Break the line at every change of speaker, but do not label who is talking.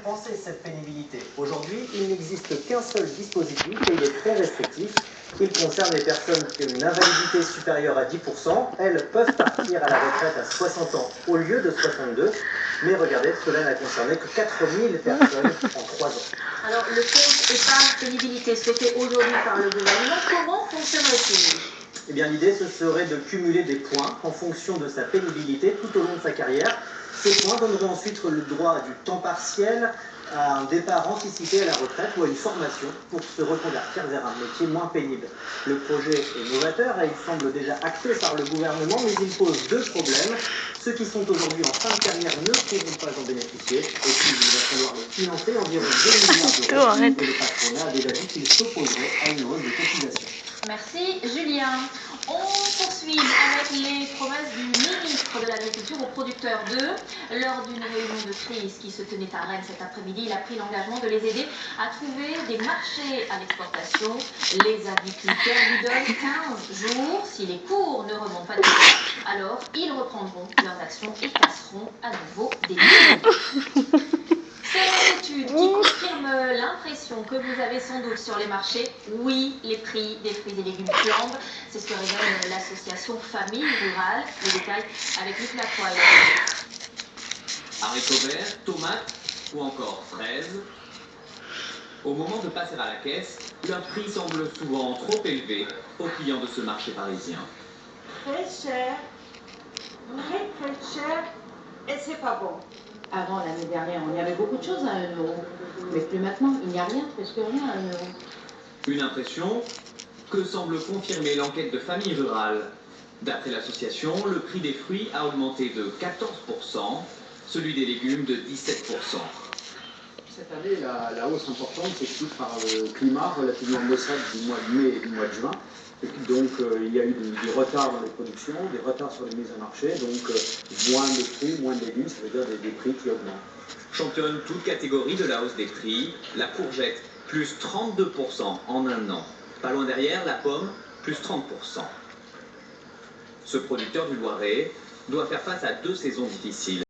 compenser cette pénibilité. Aujourd'hui, il n'existe qu'un seul dispositif et il est très restrictif. Il concerne les personnes qui ont une invalidité supérieure à 10%. Elles peuvent partir à la retraite à 60 ans au lieu de 62. Mais regardez, cela n'a concerné que 4000 personnes en 3 ans.
Alors, le compte épargne pénibilité souhaité aujourd'hui par le gouvernement, comment fonctionnerait-il?
Eh bien, l'idée, ce serait de cumuler des points en fonction de sa pénibilité tout au long de sa carrière. Ces points donneraient ensuite le droit du temps partiel, à un départ anticipé à la retraite ou à une formation pour se reconvertir vers un métier moins pénible. Le projet est novateur et il semble déjà acté par le gouvernement, mais il pose deux problèmes. Ceux qui sont aujourd'hui en fin de carrière ne pourront pas en bénéficier, et puis il va falloir les financer environ 2 milliards d'euros. Et le patronat a déjà dit qu'il s'opposerait à une hausse de cotisation.
Merci Julien. On poursuit avec les promesses du ministre de l'Agriculture aux producteurs d'œufs. Lors d'une réunion de crise qui se tenait à Rennes cet après-midi, il a pris l'engagement de les aider à trouver des marchés à l'exportation. Les agriculteurs lui donnent 15 jours. Si les cours ne remontent pas déjà, alors ils reprendront leurs actions et casseront à nouveau des lignes. Cette étude qui confirme l'impression que vous avez sans doute sur les marchés, oui, les prix des fruits et légumes flambent. C'est ce que révèle l'association Famille Rurale. Les détails avec Luc Lacroix.
Haricots verts, tomates ou encore fraises. Au moment de passer à la caisse, leur prix semble souvent trop élevé aux clients de ce marché parisien.
Très cher, très cher, et c'est pas bon.
Avant l'année dernière, on y avait beaucoup de choses à 1 euro. Mais plus maintenant, il n'y a rien, presque rien à 1 euro.
Une impression que semble confirmer l'enquête de Famille Rurale. D'après l'association, le prix des fruits a augmenté de 14%, celui des légumes de 17%.
Cette année, la hausse importante s'explique par le climat relativement maussade du mois de mai et du mois de juin. Donc il y a eu des retards dans les productions, des retards sur les mises en marché, donc moins de fruits, moins de légumes, ça veut dire des prix qui augmentent.
Championne toute catégorie de la hausse des prix, la courgette plus 32% en 1 an. Pas loin derrière, la pomme plus 30%. Ce producteur du Loiret doit faire face à 2 saisons difficiles.